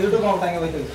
YouTube ಮಾಡ್ಬಿಟ್ಟಂಗೆ ಹೋಯ್ತೀವಿ.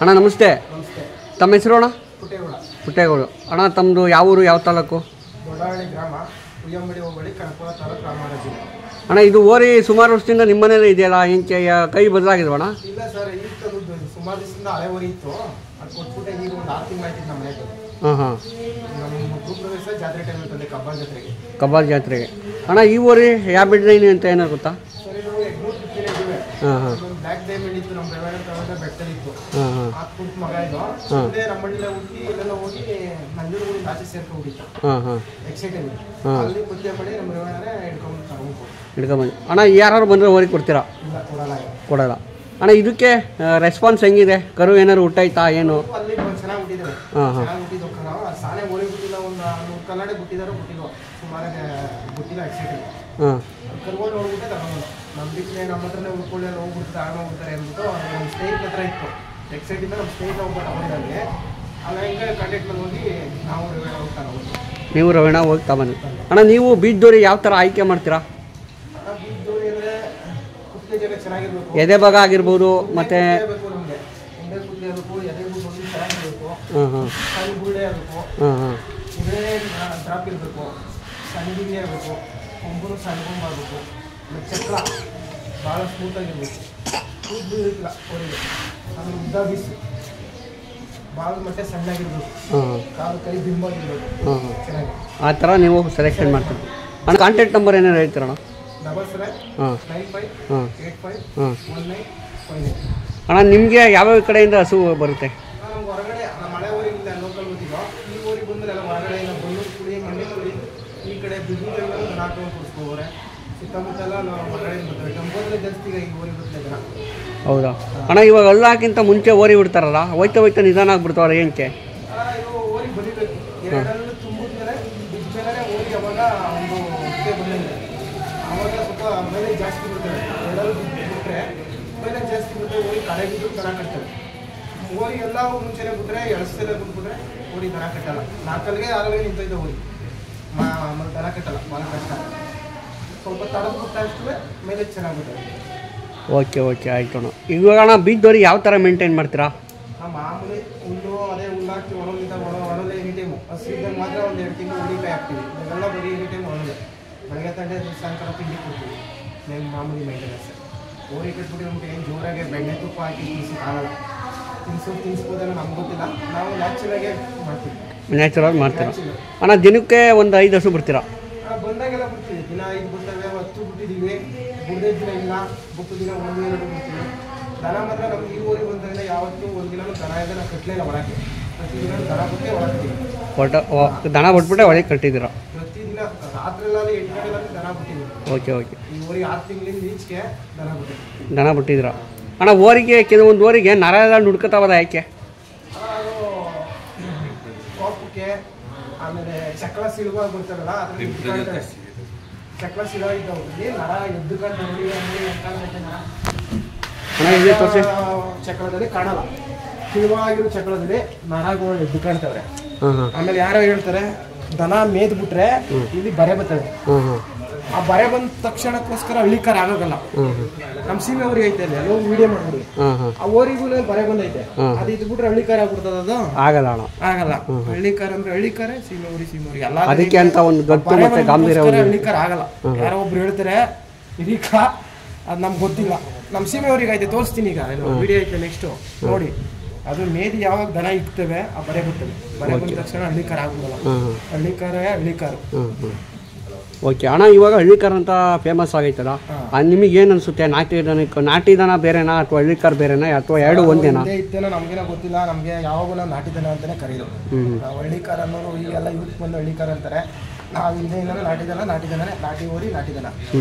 ಅಣ್ಣ ನಮಸ್ತೆ. ನಮಸ್ತೆ. ತಮ್ಮ ಹೆಸರು ಅಣ್ಣ? ಪುಟ್ಟೇಗೌಡ. ಪುಟ್ಟೇಗೌಡ. ಅಣ್ಣ ತಮ್ಮದು ಯಾವ ಊರು, ಯಾವ ತಾಲೂಕು? ದೊಡ್ಡಹಳ್ಳಿ ಗ್ರಾಮ, ಉಯ್ಯಂಬಡಿ ಹೋಬಳಿ, ಕನಕಪುರ ತಾಲೂಕು, ರಾಮನಗರ ಜಿಲ್ಲೆ. ಅಣ್ಣ ಇದು ಓರಿ ಸುಮಾರು ವರ್ಷದಿಂದ ನಿಮ್ಮ ಮನೇಲಿ ಇದೆಯಲ್ಲ, ಇಂಚೆ ಕೈ ಬದಲಾಗಿದ್ವಣ್ಣ? ಇಲ್ಲ ಸರ್, ಈಗ ಸುಮಾರು ದಿವಸದಿಂದ ಹಳೆ ಓರಿ ಇತ್ತು, ಅದು ಕೊಟ್ಬಿಟ್ಟೆ ಈಗ ಒಂದು 6 ತಿಂಗಳು ಆಯ್ತಿತ್ತು ನಮ್ಮ ಮನೆಗೆ. ಹಾಂ ಹಾಂ. ನಮ್ಮ ಗೃಹಪ್ರವೇಶ ಜಾತ್ರೆ ಟೈಮಲ್ಲಿ ತಂದೆ, ಕಬ್ಬಾಲ್ ಜಾತ್ರೆಗೆ. ಕಬ್ಬಾಲ್ ಜಾತ್ರೆಗೆ. ಅಣ್ಣ ಈ ಓರಿ ಯಾವ ಬಿಡ್ರೈನಿ ಅಂತ ಏನಾರು ಗೊತ್ತಾ? ಸರ್ ಇದು ಎಗ್ನೂರು ಕಿತ್ತಿನ ಇದ್ದೀವಿ. ಹಾಂ ಹಾಂ. ಬ್ಲ್ಯಾಕ್ ಡೈಮಂಡ್ ಇತ್ತು, ನಮ್ಮ ರೆವೆನ್ಯೂ ತಗೊಂಡ ಬೆಟ್ಟದಲ್ಲಿತ್ತು. ಹಾಂ ಹಾಂ. ಆ ಕುಂಟು ಮಗ ಇದು ಮುಂದೆ ನಮ್ಮ ಮನೆಯಲ್ಲೇ ಹುಟ್ಟಿ ಇಲ್ಲೆಲ್ಲ ಹೋಗಿ ನಂಜನಗೂಡಿಂದ ಆಚೆ ಸೇರ್ಕೊಂಡು ಹುಟ್ಟಿತ್ತು. ಹಾಂ ಹಾಂ. ಎಕ್ಸೈಟೆಡ್ ಅಲ್ಲಿ ಪುತ್ತೆ ಮಾಡಿ ನಮ್ಮ ರೆವೆನ್ಯೂನೇ ಹಿಡ್ಕೊಂಡು ಹಿಡ್ಕೊಂಬಂದು. ಅಣ್ಣ ಯಾರು ಬಂದರೆ ಓರಿ ಕೊಡ್ತೀರಾ? ಇಲ್ಲ, ಕೊಡಲ್ಲ. ಕೊಡಲ್ಲ. ಅಣ್ಣ ಇದಕ್ಕೆ ರೆಸ್ಪಾನ್ಸ್ ಹೆಂಗಿದೆ? ಕರು ಏನಾದ್ರು ಹುಟ್ಟಾಯ್ತಾ ಏನು? ಅಲ್ಲಿ ಚೆನ್ನಾಗಿ ಹುಟ್ಟಿದ್ದಾರೆ. ಹಾಂ ಹಾಂ. ಚೆನ್ನಾಗಿ ಹುಟ್ಟಿದ್ದು ಕರು. ಸಾನೆ ಓರಿ ಬಿಟ್ಟಿಲ್ಲ, ಒಂದು 100 ಕಲ್ಲಡೆ ಬಿಟ್ಟಿದ್ದಾರೋ ಬಿಟ್ಟಿಲ್ವೋ ಸುಮಾರಾಗಿ ಬಿಟ್ಟಿಲ್ಲ. ಎಕ್ಸೈಟೆಡ್ ಹಾಂ. ಕರ್ಕೊಂಡು ನೋಡ್ಬಿಟ್ಟೆ ತಗೊಂಡು ನಮ್ಮ ಬಿಟ್ಟರೆ ನಮ್ಮ ಹತ್ರನೇ ಉಳ್ಕೊಳ್ಳಿ ಅಲ್ಲಿ ಹೋಗ್ಬಿಟ್ಟು ತಗೊಂಡೋಗ್ಬಿಡ್ತಾರೆ ಅಂದ್ಬಿಟ್ಟು ನಮ್ಮ ಸ್ನೇಹಿತರ ಹತ್ರ ಇತ್ತು. ಎಕ್ಸೈಟಿಂದ ನಮ್ಮ ಸ್ನೇಹಿತ ಒಬ್ಬ ತಗೊಂಡಿದ್ದಲ್ಲಿ ಅಲ್ಲ ಹಿಂಗೆ ಕಾಂಟ್ಯಾಕ್ಟ್ ಮೇಲೆ ಹೋಗಿ ನಾವು ಹೋಗಿ ತಗೊಂಡು. ನೀವು ರವೀಣ ಹೋಗಿ ತಗೊಂಡು. ಅಣ್ಣ ನೀವು ಬೀಜದೋರಿ ಯಾವ ಥರ ಆಯ್ಕೆ ಮಾಡ್ತೀರಾ? ಬೀಜದೋರಿ ಅಂದರೆ ಕುತ್ತಿಗೆ ಜಾಗ ಚೆನ್ನಾಗಿರ್ಬೇಕು, ಎದೆ ಭಾಗ ಆಗಿರ್ಬೋದು, ಮತ್ತು ನಮಗೆ ಎದೆ ಕುತ್ತಿಗೆ ಆಗಬೇಕು, ಎದೆ ಗುಡ್ಡು ಚೆನ್ನಾಗಿರ್ಬೇಕು. ಹಾಂ ಹಾಂ. ಸಣ್ಣ ಗುಳ್ಳೆ ಆಗಬೇಕು. ಹಾಂ ಹಾಂ. ಇದೇ ಡ್ರಾಪ್ ಇರಬೇಕು, ಸಣ್ಣಗಿರಿ ಆಗಬೇಕು, ಕೊಂಬರು ಸಣ್ಣಗೊಂಬ ಆಗಬೇಕು, ಚಕ್ರ ಭಾಳ ಸ್ಮೂತಾಗಿರ್ಬೇಕು, ಕೂದಲು ಇರಲಿಲ್ಲ ಅವರಿಗೆ, ಆಮೇಲೆ ಉದ್ದ ಬೀಸು, ಭಾಳ ಮಟ್ಟೆ ಸಣ್ಣಾಗಿರ್ಬೇಕು, ಕಾಲು ಕೈ ಬಿಂಬಾಗಿರ್ಬೇಕು. ಹಾಂ ಹಾಂ. ಚೆನ್ನಾಗಿ ಆ ಥರ ನೀವು ಸೆಲೆಕ್ಷನ್ ಮಾಡ್ತೀರಿ. ಅಣ್ಣ ಕಾಂಟ್ಯಾಕ್ಟ್ ನಂಬರ್ ಏನಾರು ಹೇಳ್ತೀರಣ್ಣ? 7795 ಹಾಂ 85 ಹಾಂ. 1959. ಅಣ್ಣ ನಿಮಗೆ ಯಾವ್ಯಾವ ಕಡೆಯಿಂದ ಹಸು ಬರುತ್ತೆ? ನಮ್ಗೆ ಹೊರಗಡೆ ನಮ್ಮ ಹಳೆ ಊರಿಗಿಂದ ಲೋಕಲ್ ಗೊತ್ತಿದ್ದೋ, ಈ ಊರಿಗೆ ಬಂದರೆ ಎಲ್ಲ ಹೊರಗಡೆ ಇಲ್ಲ, ಬನ್ನೂರು ಕುಳಿ, ಮಂಡ್ಯ ಕುಳಿ, ಈ ಕಡೆ ಬಿದ್ದೂರೆಲ್ಲ ದನ ಹಾಕೊಂಡು ಕುಡಿಸ್ಕೋವ್ರೆ. ಸುತ್ತಮುತ್ತೆಲ್ಲ ಹೊರಗಡೆ ಬರ್ತಾರೆ. ಟೆಂಪೋದಲ್ಲಿ ಜಾಸ್ತಿ ಈಗ ಈ ಊರಿಗೆ ಬರ್ತದೆ ಜನ. ಹೌದಾ ಅಣ್ಣ? ಇವಾಗ ಎಲ್ಲಕ್ಕಿಂತ ಮುಂಚೆ ಓರಿ ಬಿಡ್ತಾರಲ್ಲ, ಹೋಯ್ತಾ ಹೋಯ್ತಾ ನಿಧಾನ ಆಗ್ಬಿಡ್ತಾವ್ರೆ, ಏನಕ್ಕೆ? ಇವು ಓರಿಗೆ ಬಲಿಬೇಕು. 2 ತುಂಬಿದ್ಮೇಲೆ ಬಿದ್ಮೇಲೆ ಓರಿ ಅವಾಗ ಒಂದು ಹೊಟ್ಟೆ ಬಂದಿದೆ, ಆವಾಗ ಸ್ವಲ್ಪ ಮೈಲೇಜ್ ಜಾಸ್ತಿ ಬಿಡ್ತಾರೆ. 2 ಬಿಟ್ಟರೆ ಮೈಲೇಜ್ ಜಾಸ್ತಿ ಬಿಟ್ಟರೆ ಓರಿ ಕಡೆ ಬಿದ್ದು ದನ ಕಟ್ತಾರೆ. ಓರಿ ಎಲ್ಲ ಮುಂಚೆನೇ ಬಿಟ್ಟರೆ 2 ಸಲ ಬಿಟ್ಬಿಟ್ರೆ ಓರಿ ದನ ಕಟ್ಟಲ್ಲ. 4 6 ನಿಂತೈತೆ ಓರಿ, ಆಮೇಲೆ ದನ ಕಟ್ಟಲ್ಲ, ಭಾಳ ಕಷ್ಟ. ಸ್ವಲ್ಪ ತಡದ ಬಿಟ್ಟಷ್ಟು ಮೈಲೇಜ್ ಚೆನ್ನಾಗ್ಬಿಡ್ತಾರೆ. ಓಕೆ ಓಕೆ ಆಯ್ತು ಅಣ್ಣ. ಇವಾಗ ಅಣ್ಣ ಬೀಜದೋರಿ ಯಾವ ಥರ ಮೇಂಟೈನ್ ಮಾಡ್ತೀರಾ? ಮಾಮೂಲಿ ಹುಲ್ಲು, ಅದೇ ಹುಲ್ಲಾಕಿ ಒಣಗಿದ್ದ ಒಣಲೆ ಎನಿ ಟೈಮು ಹಸು ಇದ್ದಾಗ ಮಾತ್ರ ಒಂದು 2 ತಿಂಗಳು ಉಳಿಕಾಯಿ ಹಾಕ್ತೀವಿ. ಇವೆಲ್ಲ ಬರೀ ಎನಿ ಟೈಮ್ ಒಳಗೆ ಬೆಳಗ್ಗೆ ತಂಡೆ ಸಾಯಂಕಾಲ ತಿಂಡಿ ಕೊಡ್ತೀವಿ. మేము ಮಾಮೂಲಿ ಮೇಂಟೆನೆನ್ಸ್ ಓರಿ ಕಟ್ಬಿಟ್ಟು ನಮ್ಗೆ ಏನು ಜೋರಾಗಿ ಬೆಣ್ಣೆ ತುಪ್ಪ ಹಾಕಿ ಆಗಲ್ಲ. ತಿನ್ಸ್ಬೋದಲ್ಲ ನಮ್ಗೆ ಗೊತ್ತಿಲ್ಲ, ನಾವು ನ್ಯಾಚುರಲಾಗೆ ಮಾಡ್ತೀವಿ. ನ್ಯಾಚುರಲ್ ಮಾಡ್ತೀರಾ ಅಣ್ಣ? ದಿನಕ್ಕೆ ಒಂದು 5 ಹಸು ಬಿಡ್ತೀರಾ? ಬಂದಾಗೆಲ್ಲ ಬಿಡ್ತೀವಿ. ದಿನ 5 ಬಿಡ್ತವೆ, 10 ಬಿಟ್ಟಿದ್ದೀವಿ. ಬುಡ್ದೇ ದಿನ ಇಲ್ಲ, ಬುಟ್ಟು ದಿನ 1-2 ಬಿಡ್ತೀವಿ. ದನ ಮಾತ್ರ ನಮ್ಗೆ ಈ ಊರಿಗೆ ಬಂದಾಗ ಯಾವತ್ತೂ ಒಂದು ದಿನ ದನ ಇದೆ ನಾವು ಕಟ್ಟಲಿಲ್ಲ ಒಳಗೆ. ಪ್ರತಿದಿನ ದನ ಬಿಟ್ಟೆ ಒಳಗೆ ದನ ಬಿಟ್ಬಿಟ್ಟೆ ಒಳಗೆ ಕಟ್ಟಿದ್ದೀರಾ? ಪ್ರತಿದಿನ ರಾತ್ರಿಯಲ್ಲಿ 8 ಗಂಟೆಲ್ಲ ದನ ಬಿಟ್ಟಿದ್ದೀವಿ. Okay okay. ಈ ಊರಿಗೆ 6 ತಿಂಗಳಿಂದ ಈಚೆಗೆ ದನ ಬಿಟ್ಟಿದ್ದೀವಿ. ದನ ಬಿಟ್ಟಿದ್ದೀರಾ ಅಣ್ಣ? ಓರಿಗೆ ಕೆಲವೊಂದು ಓರಿಗೆ ನರ ಎಲ್ಲ ನುಡ್ಕೊತಾವದ ಯಾಕೆ? ಅದು ಕೋಪಕ್ಕೆ, ಆಮೇಲೆ ಚಕ್ರ ಸಿಳುವಾಗ ಬರ್ತಾರಲ್ಲ ಅದ್ರ ಚಕ್ರ ಸಿಳುವಾಗಿದ್ದವ್ರಿಗೆ ನರ ಎದ್ದು ಕಂಡು ಚಕ್ರದಲ್ಲಿ ಕಾಣಲ್ಲ. ಸಿಳುವಾಗಿರೋ ಚಕ್ರದಲ್ಲಿ ನರಗಳು ಎದ್ದು ಕಾಣ್ತವ್ರೆ. ಆಮೇಲೆ ಯಾರೋ ಹೇಳ್ತಾರೆ ದನ ಮೇದ್ ಬಿಟ್ರೆ ಇಲ್ಲಿ ಬರೆ ಬರ್ತದೆ. ಆ ಬರೆ ಬಂದ ತಕ್ಷಣಕ್ಕೋಸ್ಕರ ಹಳ್ಳಿಕಾರ ಆಗೋಲ್ಲ. ನಮ್ಮ ಸೀಮೆ ಊರಿಗೆ ಐತೆ ಅಲ್ಲಿ ಅಲ್ಲೋ ವಿಡಿಯೋ ಮಾಡ್ಬಿಡಿ. ಆ ಊರಿಗೂ ಬರೆ ಬಂದೈತೆ, ಅದು ಇದು ಬಿಟ್ರೆ ಹಳ್ಳಿಕಾರ ಆಗ್ಬಿಡ್ತದ. ಅದು ಆಗಲ್ಲ ಹಳ್ಳಿಕಾರ ಅಂದ್ರೆ ಹಳ್ಳಿಕಾರ, ಸೀಮೆ ಊರಿಗೆ ಎಲ್ಲ ಅದಕ್ಕೆ ಅಂತ ಒಂದು ಗತ್ತು ಮತ್ತೆ ಗಾಂಭೀರ್ಯ ಹಳ್ಳಿಕಾರ ಆಗಲ್ಲ. ಯಾರೋ ಒಬ್ರು ಹೇಳ್ತಾರೆ ಇದೀಗ, ಅದು ನಮ್ಗೆ ಗೊತ್ತಿಲ್ಲ. ನಮ್ಮ ಸೀಮೆ ಊರಿಗೆ ಐತೆ, ತೋರಿಸ್ತೀನಿ ಈಗ ವಿಡಿಯೋ ಐತೆ ನೆಕ್ಸ್ಟ್ ನೋಡಿ. ಅದು ಮೇದಿ ಯಾವಾಗ ದನ ಇಕ್ತವೆ ಆ ಬರೆ ಬರ್ತವೆ. ಬರೆ ಬಂದ ತಕ್ಷಣ ಹಳ್ಳಿಕಾರ ಆಗ್ಬಿಡಲ್ಲ. ಹಳ್ಳಿಕಾರ. ಓಕೆ ಅಣ್ಣ, ಇವಾಗ ಹಳ್ಳಿಕಾರ ಅಂತ ಫೇಮಸ್ ಆಗೈತಲ್ಲ, ನಿಮಗೆ ಏನು ಅನ್ಸುತ್ತೆ? ನಾಟಿ ದನ ಬೇರೆನಾ ಅಥವಾ ಹಳ್ಳಿಕಾರ ಬೇರೆನಾ ಅಥವಾ ಎರಡು ಒಂದೇನಾ? ಇತ್ತೇನೋ ನಮ್ಗೇನೋ ಗೊತ್ತಿಲ್ಲ. ನಮಗೆ ಯಾವಾಗೂ ನಾವು ನಾಟಿ ದನ ಅಂತಾನೆ ಕರೀದು. ನಾವು ಹಳ್ಳಿಕಾರ ಅನ್ನೋರು ಈಗೆಲ್ಲ ಯೂತ್ ಬಂದು ಹಳ್ಳಿಕಾರ ಅಂತಾರೆ. ನಾವು ಹಿಂದೆ ನಾಟಿ ಓರಿ ನಾಟಿ ದನ.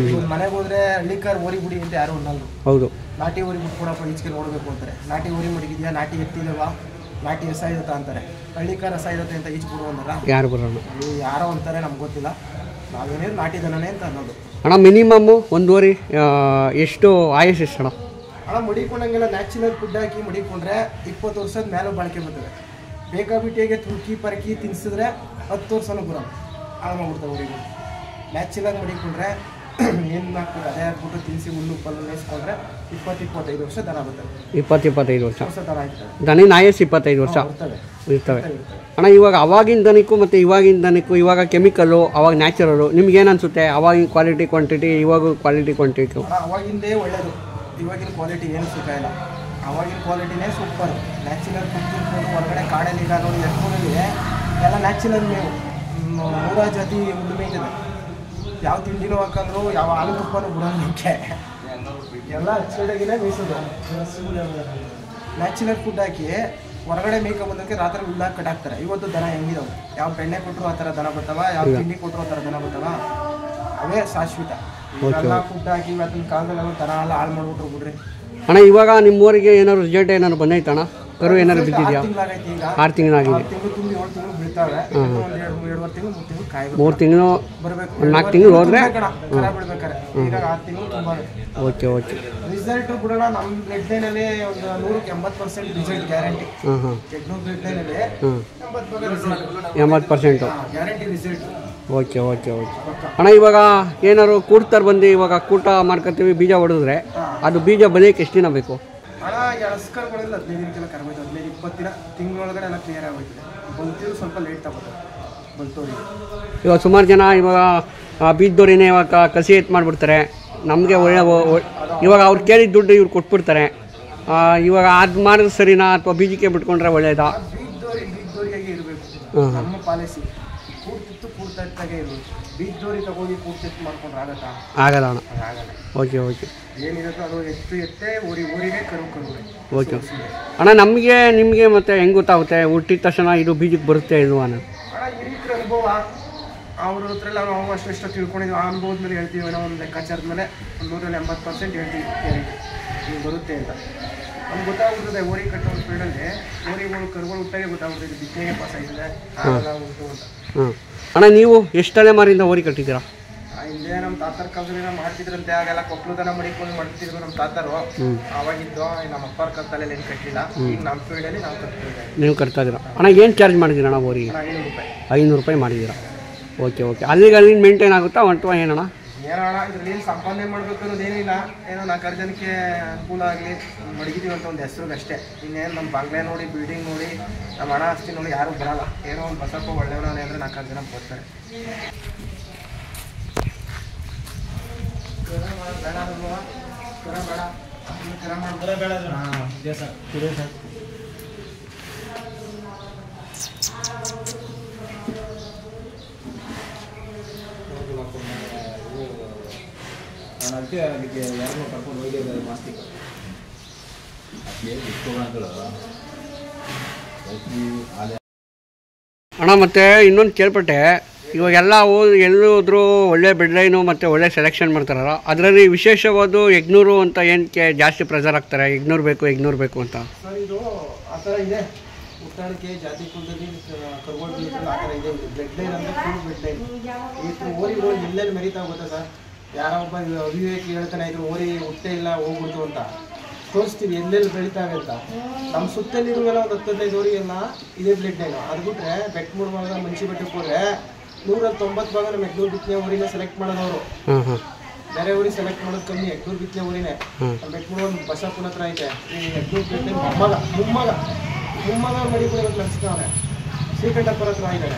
ಮನೆಗೆ ಹೋದ್ರೆ ಹಳ್ಳಿಕಾರ ಓರಿ ಬಿಡಿ ಅಂತ ಯಾರು ಅನ್ನಲ್ಲ. ಹೌದು, ನಾಟಿ ಓರಿ ಬಿಟ್ಕೊಡಪ್ಪ ಈಚೆಗೆ ನೋಡ್ಬೇಕು ಅಂತಾರೆ. ನಾಟಿ ಓರಿ ಮಡಗಿದ್ಯಾ, ನಾಟಿ ಎತ್ತಿದವಾ, ನಾಟಿ ಎಸ ಇರುತ್ತಾ ಅಂತಾರೆ. ಹಳ್ಳಿಕಾರ ಎಸ ಇರುತ್ತೆ ಅಂತ ಈಚೆ ಬಿಡು ಅಂದಾರ ಯಾರು ಬರೋಣ? ಯಾರೋ ಅಂತಾರೆ, ನಮ್ಗೆ ಗೊತ್ತಿಲ್ಲ. ನಾವೇನೇನು ನಾಟಿ ದನನೇ ಅಂತ ಅನ್ನೋದು. ಅಣ್ಣ ಮಿನಿಮಮ್ಮು ಒಂದು ಓರಿ ಎಷ್ಟು ಆಯುಷ್ ಎಷ್ಟು ಅಣ್ಣ? ಮಡಿಕೊಂಡಂಗೆಲ್ಲ ನ್ಯಾಚುರಲ್ ಫುಡ್ ಹಾಕಿ ಮಡಿಕೊಂಡ್ರೆ 20 ವರ್ಷದ ಮೇಲೆ ಬಾಳಿಕೆ ಬರ್ತದೆ. ಬೇಕಾಬಿಟ್ಟಿಗೆ ತುರ್ಕಿ ಪರಕಿ ತಿನ್ಸಿದ್ರೆ 10 ವರ್ಷನೂ ಬರೋಣ ಹಾಳು ಮಾಡ್ಬಿಡ್ತಾವೆ ಊರಿಗೆ. ನ್ಯಾಚುರಲ್ ಮಡಿಕೊಂಡ್ರೆ ಏನು ಹಾಕ್ಬೇಕು ಅದೇ ಹಾಕ್ಬಿಟ್ಟು ತಿನ್ಸಿ ಹುಲ್ಲು ಪಲ್ಲು ಮೇಯಿಸ್ಕೊಂಡ್ರೆ 20-25 ವರ್ಷ ದನ ಬರ್ತದೆ. 20-25 ವರ್ಷ ದನ ಆಗ್ತದೆ. ದನಿನ ಆಯಸ್ಸು 25 ವರ್ಷ ಇರ್ತವೆ ಅಣ್ಣ. ಇವಾಗ ಅವಾಗಿನ ದನಕ್ಕೂ ಮತ್ತು ಇವಾಗಿನ ದನಕ್ಕೂ ಇವಾಗ ಕೆಮಿಕಲ್ಲು, ಅವಾಗ ನ್ಯಾಚುರಲು, ನಿಮ್ಗೇನು ಅನಿಸುತ್ತೆ? ಅವಾಗಿನ ಕ್ವಾಲಿಟಿ ಕ್ವಾಂಟಿಟಿ, ಇವಾಗ ಕ್ವಾಲಿಟಿ ಕ್ವಾಂಟಿಟಿ? ಅವಾಗಿಂದೇ ಒಳ್ಳೇದು, ಇವಾಗಿನ ಕ್ವಾಲಿಟಿ ಏನು ಸಿಕ್ಕಾಯಿಲ್ಲ. ಅವಾಗಿನ ಕ್ವಾಲಿಟಿನೇ ಸೂಪರ್. ನ್ಯಾಚುರಲ್ ಫುಡ್ ತಿನ್ಕೊಂಡು ಹೊರಗಡೆ ಕಾಡಲ್ಲಿ ಈಗ ನೋಡಿ ಎತ್ಕೊಂಡಲ್ಲಿ ಎಲ್ಲ ನ್ಯಾಚುರಲ್ ಮೇವು 100 ಜಾತಿ ಹುಲ್ಲು ಮೇಯ್ತದೆ. ಯಾವ ತಿಂಡಿನೂ ಹಾಕಂದ್ರು, ಯಾವ ಹಾಲು ತುಪ್ಪನೂ ಬಿಡೋದಕ್ಕೆ ಎಲ್ಲ ಹಚ್ಚಿದಾಗಿನೇ ಮೇಯಿಸೋದು. ನ್ಯಾಚುರಲ್ ಫುಡ್ ಹಾಕಿ ಹೊರಗಡೆ ಮೇಯ್ಕೊ ಬಂದಕ್ಕೆ ರಾತ್ರಿ ಹುಲ್ಲಾಗಿ ಕಟ್ಟಾಕ್ತಾರೆ. ಇವತ್ತು ದನ ಹೆಂಗಿದಾವೆ, ಯಾವ ಬೆಣ್ಣೆ ಕೊಟ್ಟರು ಆ ಥರ ದನ ಬರ್ತಾವ, ಯಾವ ತಿಂಡಿ ಕೊಟ್ಟರು ಆ ಥರ ದನ ಬರ್ತಾವ. ಅವೇ ಶಾಶ್ವತ. ಎಲ್ಲ ಫುಡ್ ಹಾಕಿ ಇವತ್ತಿನ ಕಾಲದಲ್ಲಿ ದನ ಎಲ್ಲ ಹಾಳು ಮಾಡ್ಬಿಟ್ರು ಬಿಡ್ರಿ. ಅಣ್ಣ ಇವಾಗ ನಿಮ್ಮ ಊರಿಗೆ ಏನಾದ್ರು ರಿಸಲ್ಟ್ ಏನಾದ್ರು ಬಂದೈತಣ್ಣ? ಕರು ಏನಾದ್ರು ಬಿದ್ದಿದೆಯಾ? 6 ತಿಂಗಳಾಗಿದೆ. 7 ತಿಂಗಳು ಬೀಳ್ತಾವೆ. 2.5 ತಿಂಗಳು 3 ತಿಂಗಳು ಕಾಯಿ 3 ತಿಂಗಳು ಬರಬೇಕು. 4 ತಿಂಗಳು ಹೋದ್ರೆ ಬಿಡ್ಬೇಕಾರೆ ಈಗ 6 ತಿಂಗಳು ತುಂಬ ಓಕೆ ಓಕೆ. ರಿಸಲ್ಟ್ ಬಿಡೋಣ. ನಮ್ಮ ಬ್ಲಡ್ ಲೈನಲ್ಲಿ ಒಂದು 100ಕ್ಕೆ 80% ರಿಸಲ್ಟ್ ಗ್ಯಾರಂಟಿ. ಬ್ಲಡ್ ಲೈನಲ್ಲಿ 80% guarantee result. Okay okay okay ಅಣ್ಣ. ಇವಾಗ ಏನಾದ್ರು ಕೂಡ್ತಾರೆ ಬಂದು ಇವಾಗ ಕೂಟ ಮಾಡ್ಕೊತೀವಿ, ಬೀಜ ಹೊಡೆದ್ರೆ ಅದು ಬೀಜ ಬೆಳೆಯೋಕ್ಕೆ ಎಷ್ಟು ದಿನ ಬೇಕು ಅಣ್ಣ? ಎಳಸ್ಕರ್ಗಳೆಲ್ಲ 15 ದಿನಕ್ಕೆಲ್ಲ ಕರ್ಬೋದು. 15-20 ದಿನ, ತಿಂಗಳೊಳಗಡೆ ಎಲ್ಲ ಕ್ಲಿಯರ್ ಆಗೋಯ್ತದೆ. ಬಂತಿದ್ರು ಸ್ವಲ್ಪ ಲೇಟ್ ತಗೋತಾರೆ ಬಂತೋರಿಗೆ. ಇವಾಗ ಸುಮಾರು ಜನ ಇವಾಗ ಬೀಜದವ್ರಿನೇ ಇವಾಗ ಕಸಿ ಎತ್ತು ಮಾಡಿಬಿಡ್ತಾರೆ. ನಮಗೆ ಒಳ್ಳೆ ಇವಾಗ ಅವ್ರು ಕೇಳಿದ ದುಡ್ಡು ಇವ್ರು ಕೊಟ್ಬಿಡ್ತಾರೆ. ಇವಾಗ ಅದು ಮಾಡಿದ್ರೆ ಸರಿನಾ ಅಥವಾ ಬೀಜಕ್ಕೆ ಬಿಟ್ಕೊಂಡ್ರೆ ಒಳ್ಳೇದಾ? ಬೀಜದವ್ರಿಗಾಗಿ ಇರಬೇಕು. ನಮ್ಮ ಪಾಲಿಸಿ ಕೂಡ್ತಾಗೆ ಇರಬೇಕು. ಬೀಜದವ್ರಿಗೆ ತಗೋಗಿ ಕೂಡ್ತಿತ್ತು ಮಾಡ್ಕೊಂಡ್ರೆ ಆಗಲ್ಲ ಅಣ್ಣ. Okay okay. ಏನಿರುತ್ತೋ ಅದು ಎತ್ತೇ ಊರಿಗೆ ಕರು. ಓಕೆ ಅಣ್ಣ. ನಮಗೆ ನಿಮಗೆ ಮತ್ತೆ ಹೆಂಗೆ ಗೊತ್ತಾಗುತ್ತೆ ಹುಟ್ಟಿದ ತಕ್ಷಣ ಇದು ಬೀಜಕ್ಕೆ ಬರುತ್ತೆ ಇಲ್ವಾ? ಅಣ್ಣ ಹಿರಿಯರ ಅನುಭವ ಅವ್ರ ಹತ್ರ ಎಲ್ಲ ನಾವು ಅಷ್ಟು ತಿಳ್ಕೊಂಡಿದ್ವಿ. ಆ ಅನುಭವದ ಮೇಲೆ ಹೇಳ್ತೀವಿ. ಏನೋ ಒಂದು ಲೆಕ್ಕಾಚಾರದ ಮೇಲೆ 100% ಹೇಳ್ತೀವಿ ಹಿಂಗೆ ಬರುತ್ತೆ ಅಂತ. ನಮ್ಗೆ ಗೊತ್ತಾಗ್ಬಿಡ್ತದೆ. ಓರಿ ಕಟ್ಟೋ ಸ್ಪೀಡಲ್ಲಿ ಓರಿಗಳು ಕರುಗಳು ಹುಟ್ಟಾಗೆ ಗೊತ್ತಾಗ್ಬಿಡ್ತದೆ ಬಿತ್ತನೆಗೆ ಪಾಸ್ ಆಯ್ತದೆ ಆಗೆಲ್ಲ ಉಂಟು ಅಂತ. ಅಣ್ಣ ನೀವು ಎಷ್ಟು ತಲೆಮಾರಿಂದ ಓರಿ ಕಟ್ಟಿದ್ದೀರಾ? ಹಿಂದೆ ನಮ್ಮ ತಾತರ ಕಾಲದಲ್ಲಿ ಮಾಡ್ತಿದ್ರಂತೆ. ಆಗೆಲ್ಲ ಕೊಪ್ಪಳು ದನ ಮಡಿಕೊಂಡು ಮಾಡ್ತಿದ್ರು ನಮ್ಮ ತಾತರು. ಆವಾಗಿದ್ದು ನಮ್ಮ ಅಪ್ಪರ ಕಾಲದಲ್ಲಿ ಏನು ಕಟ್ಟಿಲ್ಲ. ಈಗ ನಮ್ಮ ಫೀಲ್ಡಲ್ಲಿ ನಾವು ಕಟ್ತಿದ್ದೀವಿ. ನೀವು ಕಟ್ತಾ ಇದ್ದೀರಾ ಅಣ್ಣ? ಏನು ಚಾರ್ಜ್ ಮಾಡಿದ್ದೀರಾ ಅಣ್ಣ ಓರಿಗೆ? 500 ರೂಪಾಯಿ. 500 ರೂಪಾಯಿ ಮಾಡಿದ್ದೀರಾ? Okay okay. ಅಲ್ಲಿಗೆ ಮೇಂಟೈನ್ ಆಗುತ್ತಾ ಅಥವಾ ಏನಣ್ಣ? ಏನೋ ಅಣ್ಣ ಇದ್ರಲ್ಲಿ ಏನು ಸಂಪಾದನೆ ಮಾಡಬೇಕು ಅನ್ನೋದೇನಿಲ್ಲ, ಏನೋ 4 ಜನಕ್ಕೆ ಅನುಕೂಲ ಆಗಲಿ ಮಡಗಿದ್ದೀವಿ ಅಂತ ಒಂದು ಹೆಸ್ರಿಗೆ ಅಷ್ಟೇ. ಇನ್ನೇನು ನಮ್ಮ ಬಂಗ್ಲೆ ನೋಡಿ ಬಿಲ್ಡಿಂಗ್ ನೋಡಿ ನಮ್ಮ ಹಣ ಆಸ್ತಿ ನೋಡಿ ಯಾರೂ ಬರಲ್ಲ. ಏನೋ ಒಂದು ಬಸಪ್ಪ ಒಳ್ಳೆಯವನೇ ಅಂದರೆ 4 ಜನ ಬರ್ತಾರೆ. ಅದಕ್ಕೆ ಅದಕ್ಕೆ ಯಾರನ್ನೂ ಕರ್ಕೊಂಡು ಹೋಗಿದ್ದಾರೆ ಮಾಸ್ತಿಕ ಅಣ್ಣ. ಮತ್ತು ಇನ್ನೊಂದು ಕೇಳ್ಪಟ್ಟೆ, ಇವಾಗೆಲ್ಲ ಎಲ್ಲಿ ಹೋದ್ರೂ ಒಳ್ಳೆ ಬೆಡ್ ಲೈನು ಮತ್ತು ಒಳ್ಳೆ ಸೆಲೆಕ್ಷನ್ ಮಾಡ್ತಾರಲ್ಲ, ಅದರಲ್ಲಿ ವಿಶೇಷವಾದ ಯಗ್ನೂರು ಅಂತ ಏನಕ್ಕೆ ಜಾಸ್ತಿ ಪ್ರೆಸರ್ ಆಗ್ತಾರೆ, ಯಗ್ನೂರು ಬೇಕು ಅಂತ? ಸರ್ ಇದು ಆ ಥರ ಇದೆ. ಉತ್ತಾಣಿಕೆ ಜಾತಿ ಕುಲದಲ್ಲಿ ಕರ್ಗೋಡ್ ಬೀಳ್ತಾರೆ ಆ ಥರ ಇದೆ. ಬ್ಲಡ್ ಲೈನ್ ಅಂದರೆ ಫುಲ್ ಬ್ಲಡ್ ಲೈನ್. ಈ ಓರಿಗಳು ಎಲ್ಲೆಲ್ಲಿ ಮೆರಿತಾ ಗೊತ್ತಾ ಸರ್? ಯಾರೋ ಒಬ್ಬ ಅವಿವೇಕಿ ಹೇಳ್ತಾನೆ ಇದ್ರು ಓರಿ ಹುಟ್ಟೆ ಇಲ್ಲ ಹೋಗ್ಬಿಡ್ತು ಅಂತ. ತೋರಿಸ್ತೀವಿ ಎಲ್ಲೆಲ್ಲಿ ಬೆಳಿತಾವೆ ಅಂತ. ನಮ್ಮ ಸುತ್ತಲಿರುವೆಲ್ಲ ಒಂದು 10-15 ಓರಿ ಎಲ್ಲ ಇದೇ ಬ್ಲಡ್ ಲೈನು. ಅದು ಬಿಟ್ಟರೆ ಬೆಟ್ಮೂರು ಭಾಗ ಮಂಚಿ ಬೆಟ್ಟಕ್ಕೆ ಹೋದರೆ 190 ಭಾಗ ನಮ್ಮ ಯಗ್ನೂರು ಬಿತ್ತನೆ ಊರಿನ ಸೆಲೆಕ್ಟ್ ಮಾಡೋದವರು. ಬೇರೆ ಊರಿಗೆ ಸೆಲೆಕ್ಟ್ ಮಾಡೋದು ಕಮ್ಮಿ, ಯಗ್ನೂರು ಬಿತ್ತನೆ ಊರಿನೇ. ಬೆಟ್ಮೂರು ಒಂದು ಬಸಪ್ಪನ ಹತ್ರ ಐತೆ. ಈ ಯಗ್ನೂರು ಬಿತ್ತನೆ ಮೊಮ್ಮಗ ಮಡಿಪುರ ಲಕ್ಷಣವೇ ಶ್ರೀಕಂಠಪುರ ಹತ್ರ ಇದ್ದಾರೆ.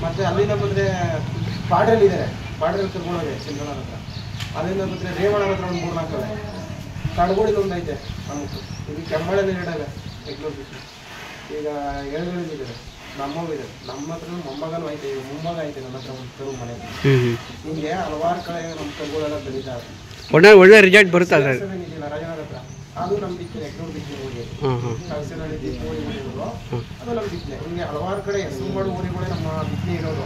ಮತ್ತು ಅಲ್ಲಿಂದ ಬಂದರೆ ಬಾಡ್ರಲ್ಲಿದ್ದಾರೆ, ಬಾಡ್ರಲ್ಲಿ ಕರ್ಕೊಂಡೋದೆ ಚಿನ್ನೋಣ ಹತ್ರ. ಅಲ್ಲಿಂದ ಬಂದರೆ ರೇವಣ ಹತ್ರ ಒಂದು 3-4 ಕಡಗೋಡಿನ ಒಂದು ಐತೆ ನಮ್ಮದು. ಇಲ್ಲಿ ಕೆಮ್ಮಳಲ್ಲಿ 2 ಇವೆ ಯಗ್ನೂರು ಬಿತ್ತನೆ. ಈಗ 7 ಇದ್ದಾರೆ, ನಮ್ಮವಿದೆ. ನಮ್ಮ ಹತ್ರ ಮೊಮ್ಮಗನೂ ಐತೆ, ಈಗ ಮೊಮ್ಮಗ ಐತೆ ನನ್ನ ಹತ್ರ ಒಂದು ಕರು ಮನೆ. ಹಿಂಗೆ ಹಲವಾರು ಕಡೆ ನಮ್ಮ ಕರುಗಳೆಲ್ಲ ಬೆಳೀತಾ ಇರ್ತದೆ. ಒಳ್ಳೆ ರಿಸಲ್ಟ್ ಬರುತ್ತೆ. ಇದೆಯಲ್ಲ ರಾಜನಗರ ಹತ್ರ, ಅದು ನಮ್ಮ ಬಿತ್ತನೆ ಯಗ್ನೂರು ಬಿತ್ತನೆ ಊರಿಗೆ. ಕಳಸನಹಳ್ಳಿ ಬಿತ್ತನೆ ಊರಿಗಳು ಅದು ನಮ್ಮ ಬಿತ್ತನೆ. ಹಿಂಗೆ ಹಲವಾರು ಕಡೆ ಹೆಸರು ಮಾಡೋ ಊರಿಗಳೇ ನಮ್ಮ ಬಿತ್ತನೆ ಇರೋದು.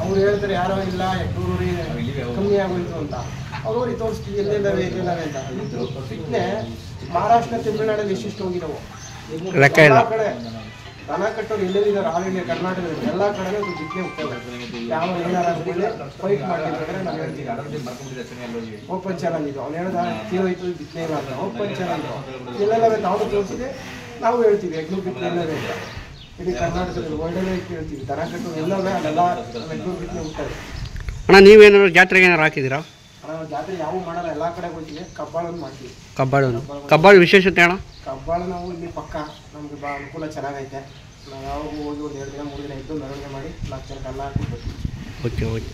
ಅವ್ರು ಹೇಳ್ತಾರೆ ಯಾರೋ ಇಲ್ಲ ಯಗ್ನೂರು ಊರಿ ಕಮ್ಮಿ ಆಗೋಯ್ತು ಅಂತ. ಅವ್ರು ಊರಿಗೆ ತೋರಿಸ್ತೀವಿ ಎಲ್ಲೆಲ್ಲವೆ ಅಂತ. ಇದ್ರು ಬಿತ್ತನೆ ಮಹಾರಾಷ್ಟ್ರ ತಮಿಳುನಾಡಲ್ಲಿ ಎಷ್ಟಿಷ್ಟು ಹೋಗಿದ್ದಾವೆ. ಎಲ್ಲ ಕಡೆ ದನ ಕಟ್ಟೋರು ಎಲ್ಲೆಲ್ಲಿದ್ದಾರೆ ಆಲ್ ಇಂಡಿಯಾ ಕರ್ನಾಟಕದಲ್ಲಿ ಎಲ್ಲ ಕಡೆನೂ ಅದು ಬಿತ್ತನೆ ಹೋಗ್ತವೆ. ಯಾವ ಏನಾರ ಫೈಟ್ ಮಾಡ್ತಿರ್ಬೇಕಾದ್ರೆ ನಾನು ಹೇಳ್ತೀನಿ ಓಪನ್ ಚಾನಲ್ ಇದು. ಅವ್ನು ಹೇಳ್ದ ತೀರೋಯ್ತು ಬಿತ್ತನೆ ಇಲ್ಲ ಅಂತ. ಓಪನ್ ಚಾನಲ್ ಎಲ್ಲೆಲ್ಲವೇ ನಾವು ತೋರಿಸಿದೆ, ನಾವು ಹೇಳ್ತೀವಿ ಯಗ್ನೂರು ಬಿತ್ತನೆ ಎಲ್ಲವೇ ಅಂತ. ಇಡೀ ಕರ್ನಾಟಕದಲ್ಲಿ ಒಳ್ಳೆ ಹೇಳ್ತೀವಿ. ದನ ಕಟ್ಟೋರು ಎಲ್ಲವೇ ಅಲ್ಲೆಲ್ಲ ಯಗ್ನೂರು ಬಿತ್ತನೆ ಹೋಗ್ತಾರೆ. ಅಣ್ಣ ನೀವೇನಾದ್ರು ಜಾತ್ರೆಗೆ ಏನಾರು ಹಾಕಿದ್ದೀರಾ? ನಾವು ಜಾತ್ರೆ ಯಾವ ಮಾಡಲ್ಲ, ಎಲ್ಲ ಕಡೆ ಹೋಗ್ತೀವಿ. ಕಬ್ಬಾಳನ್ನು ಮಾಡ್ತೀವಿ. ಕಬ್ಬಾಳ ವಿಶೇಷತೆ ಅಣ್ಣ? ಕಬ್ಬಾಳ ನಾವು ಇಲ್ಲಿ ಪಕ್ಕ ನಮಗೆ ಅನುಕೂಲ ಚೆನ್ನಾಗೈತೆ. ನಾವು ಯಾವಾಗ ಹೋಗಿ ಒಂದು 2 ದಿನ 3 ದಿನ ಇದ್ದು ಮೆರವಣಿಗೆ ಮಾಡಿ 4 ಜನಕ್ಕೆ ಅನ್ನ ಹಾಕಿ ಬರ್ತೀವಿ. ಓಕೆ.